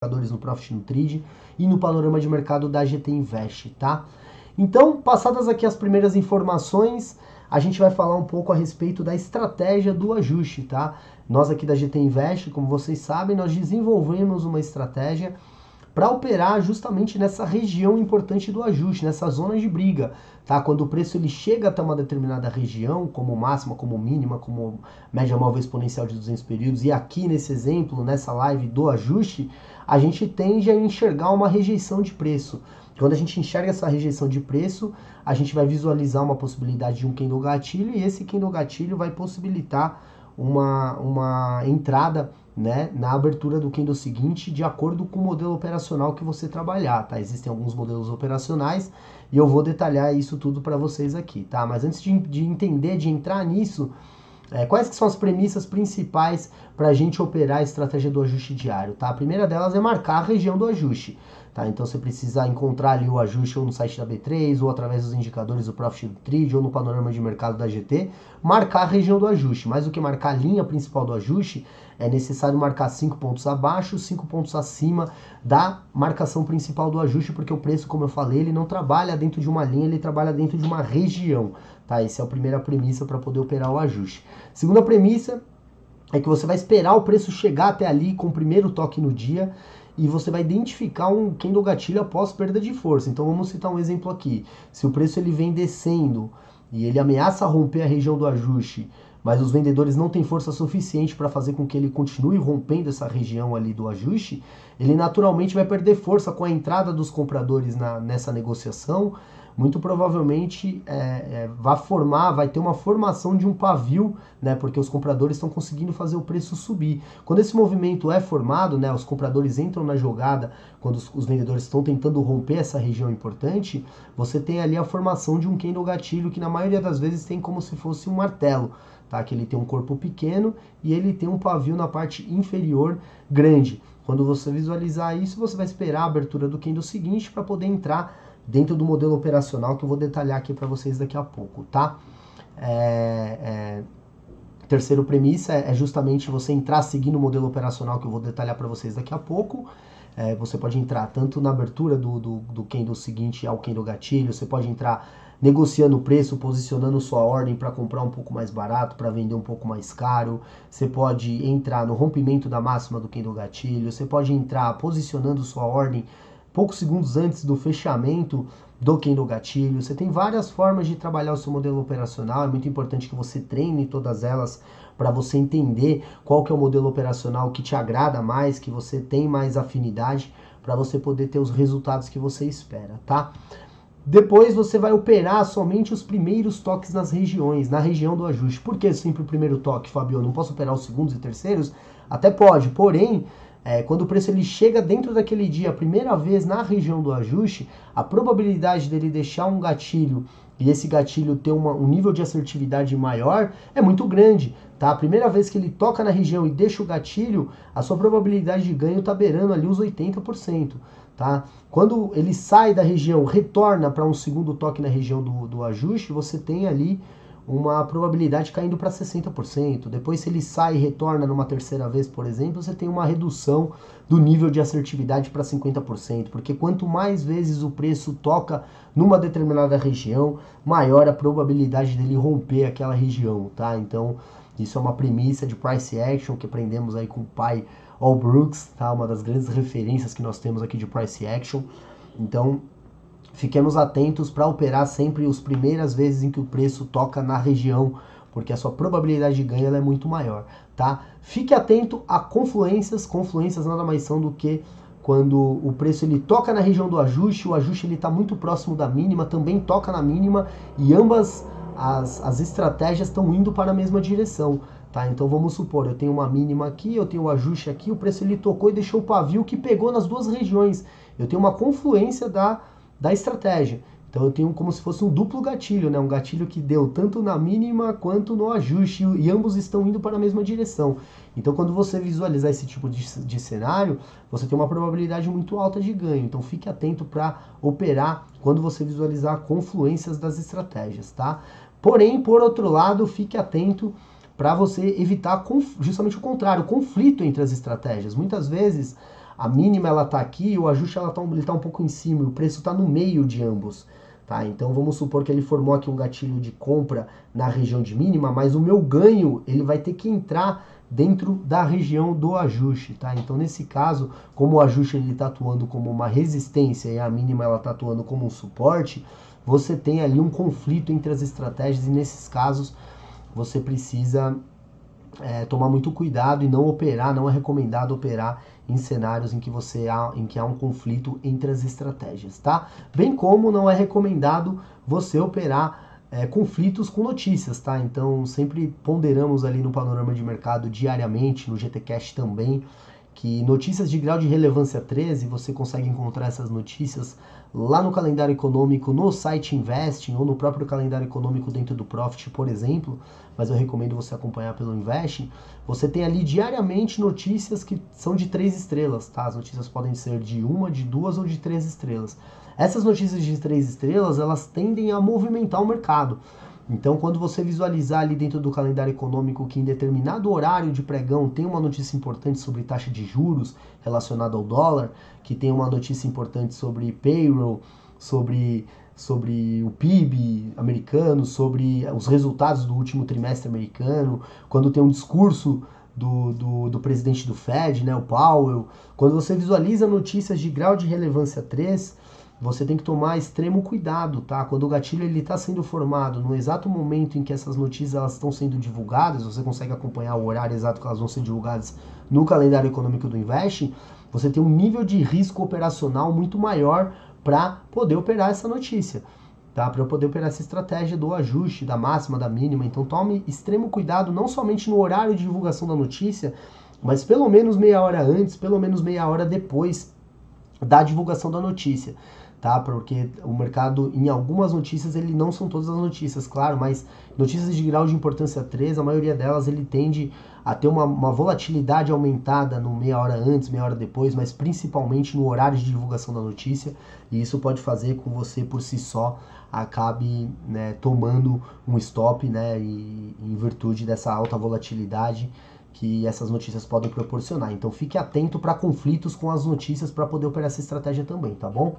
no Profit no Trade e no panorama de mercado da GT Invest, tá? Então, passadas aqui as primeiras informações, a gente vai falar um pouco a respeito da estratégia do ajuste, tá? Nós aqui da GT Invest, como vocês sabem, nós desenvolvemos uma estratégia para operar justamente nessa região importante do ajuste, nessa zona de briga, tá? Quando o preço ele chega até uma determinada região, como máxima, como mínima, como média móvel exponencial de 200 períodos, e aqui nesse exemplo, nessa live do ajuste, a gente tende a enxergar uma rejeição de preço. Quando a gente enxerga essa rejeição de preço, a gente vai visualizar uma possibilidade de um candle gatilho, e esse candle gatilho vai possibilitar uma entrada, né, na abertura do candle seguinte, de acordo com o modelo operacional que você trabalhar, tá? Existem alguns modelos operacionais e eu vou detalhar isso tudo para vocês aqui, tá? Mas antes de entender, de entrar nisso, quais que são as premissas principais para a gente operar a estratégia do ajuste diário, tá? A primeira delas é marcar a região do ajuste, tá? Então você precisa encontrar ali o ajuste ou no site da B3, ou através dos indicadores do Profit do Trade, ou no panorama de mercado da GT, marcar a região do ajuste. Mais do que marcar a linha principal do ajuste, é necessário marcar 5 pontos abaixo, 5 pontos acima da marcação principal do ajuste, porque o preço, como eu falei, ele não trabalha dentro de uma linha, ele trabalha dentro de uma região, tá? Essa é a primeira premissa para poder operar o ajuste. Segunda premissa é que você vai esperar o preço chegar até ali com o primeiro toque no dia e você vai identificar um candle gatilho após perda de força. Então vamos citar um exemplo aqui. Se o preço ele vem descendo e ele ameaça romper a região do ajuste, mas os vendedores não têm força suficiente para fazer com que ele continue rompendo essa região ali do ajuste, ele naturalmente vai perder força com a entrada dos compradores nessa negociação. Muito provavelmente vai ter uma formação de um pavio, né, porque os compradores estão conseguindo fazer o preço subir. Quando esse movimento é formado, né, os compradores entram na jogada, quando os vendedores estão tentando romper essa região importante, você tem ali a formação de um candle gatilho que na maioria das vezes tem como se fosse um martelo, tá? Que ele tem um corpo pequeno e ele tem um pavio na parte inferior grande. Quando você visualizar isso, você vai esperar a abertura do candle seguinte para poder entrar dentro do modelo operacional que eu vou detalhar aqui para vocês daqui a pouco, tá? Terceira premissa é justamente você entrar seguindo o modelo operacional que eu vou detalhar para vocês daqui a pouco. Você pode entrar tanto na abertura do candle seguinte ao candle gatilho, você pode entrar negociando o preço, posicionando sua ordem para comprar um pouco mais barato, para vender um pouco mais caro. Você pode entrar no rompimento da máxima do candle gatilho, você pode entrar posicionando sua ordem poucos segundos antes do fechamento do candle gatilho. Você tem várias formas de trabalhar o seu modelo operacional. É muito importante que você treine todas elas para você entender qual que é o modelo operacional que te agrada mais, que você tem mais afinidade, para você poder ter os resultados que você espera, tá? Depois você vai operar somente os primeiros toques nas regiões, na região do ajuste. Por que sempre o primeiro toque, Fabio? Eu não posso operar os segundos e terceiros? Até pode, porém, quando o preço ele chega dentro daquele dia, a primeira vez na região do ajuste, a probabilidade dele deixar um gatilho e esse gatilho ter um nível de assertividade maior é muito grande, tá? A primeira vez que ele toca na região e deixa o gatilho, a sua probabilidade de ganho está beirando ali os 80%, tá? Quando ele sai da região, retorna para um segundo toque na região do ajuste, você tem ali uma probabilidade caindo para 60%. Depois, se ele sai e retorna numa terceira vez, por exemplo, você tem uma redução do nível de assertividade para 50%, porque quanto mais vezes o preço toca numa determinada região, maior a probabilidade dele romper aquela região, tá? Então, isso é uma premissa de price action que aprendemos aí com o pai Al Brooks, tá? Uma das grandes referências que nós temos aqui de price action. Então, fiquemos atentos para operar sempre as primeiras vezes em que o preço toca na região, porque a sua probabilidade de ganho ela é muito maior, tá? Fique atento a confluências. Confluências nada mais são do que quando o preço ele toca na região do ajuste, o ajuste ele está muito próximo da mínima, também toca na mínima e ambas as estratégias estão indo para a mesma direção, tá? Então vamos supor, eu tenho uma mínima aqui, eu tenho um ajuste aqui, o preço ele tocou e deixou o pavio que pegou nas duas regiões. Eu tenho uma confluência da estratégia. Então eu tenho como se fosse um duplo gatilho, né? Um gatilho que deu tanto na mínima quanto no ajuste e ambos estão indo para a mesma direção. Então quando você visualizar esse tipo de cenário, você tem uma probabilidade muito alta de ganho. Então fique atento para operar quando você visualizar confluências das estratégias, tá? Porém, por outro lado, fique atento para você evitar justamente o contrário, o conflito entre as estratégias. Muitas vezes a mínima ela tá aqui, o ajuste ele tá um pouco em cima, e o preço tá no meio de ambos. Tá? Então vamos supor que ele formou aqui um gatilho de compra na região de mínima, mas o meu ganho ele vai ter que entrar dentro da região do ajuste, tá? Então nesse caso, como o ajuste ele está atuando como uma resistência e a mínima ela está atuando como um suporte, você tem ali um conflito entre as estratégias e nesses casos você precisa tomar muito cuidado e não operar, não é recomendado operar em cenários em que há um conflito entre as estratégias, tá? Bem como não é recomendado você operar conflitos com notícias, tá? Então sempre ponderamos ali no panorama de mercado diariamente, no GTCast também, que notícias de grau de relevância 13, você consegue encontrar essas notícias lá no calendário econômico, no site Investing ou no próprio calendário econômico dentro do Profit, por exemplo, mas eu recomendo você acompanhar pelo Investing. Você tem ali diariamente notícias que são de 3 estrelas, tá? As notícias podem ser de 1, de 2 ou de 3 estrelas. Essas notícias de 3 estrelas, elas tendem a movimentar o mercado. Então, quando você visualizar ali dentro do calendário econômico que em determinado horário de pregão tem uma notícia importante sobre taxa de juros relacionada ao dólar, que tem uma notícia importante sobre payroll, sobre o PIB americano, sobre os resultados do último trimestre americano, quando tem um discurso do presidente do Fed, né, o Powell, quando você visualiza notícias de grau de relevância 3, você tem que tomar extremo cuidado, tá? Quando o gatilho está sendo formado no exato momento em que essas notícias elas estão sendo divulgadas, você consegue acompanhar o horário exato que elas vão ser divulgadas no calendário econômico do Invest, você tem um nível de risco operacional muito maior para poder operar essa notícia, tá? Para poder operar essa estratégia do ajuste, da máxima, da mínima. Então tome extremo cuidado, não somente no horário de divulgação da notícia, mas pelo menos meia hora antes, pelo menos meia hora depois da divulgação da notícia. Tá? Porque o mercado, em algumas notícias, ele não são todas as notícias, claro, mas notícias de grau de importância 3, a maioria delas ele tende a ter uma volatilidade aumentada no meia hora antes, meia hora depois, mas principalmente no horário de divulgação da notícia, e isso pode fazer com que você por si só acabe, né, tomando um stop, né, e em virtude dessa alta volatilidade que essas notícias podem proporcionar. Então fique atento para conflitos com as notícias para poder operar essa estratégia também, tá bom?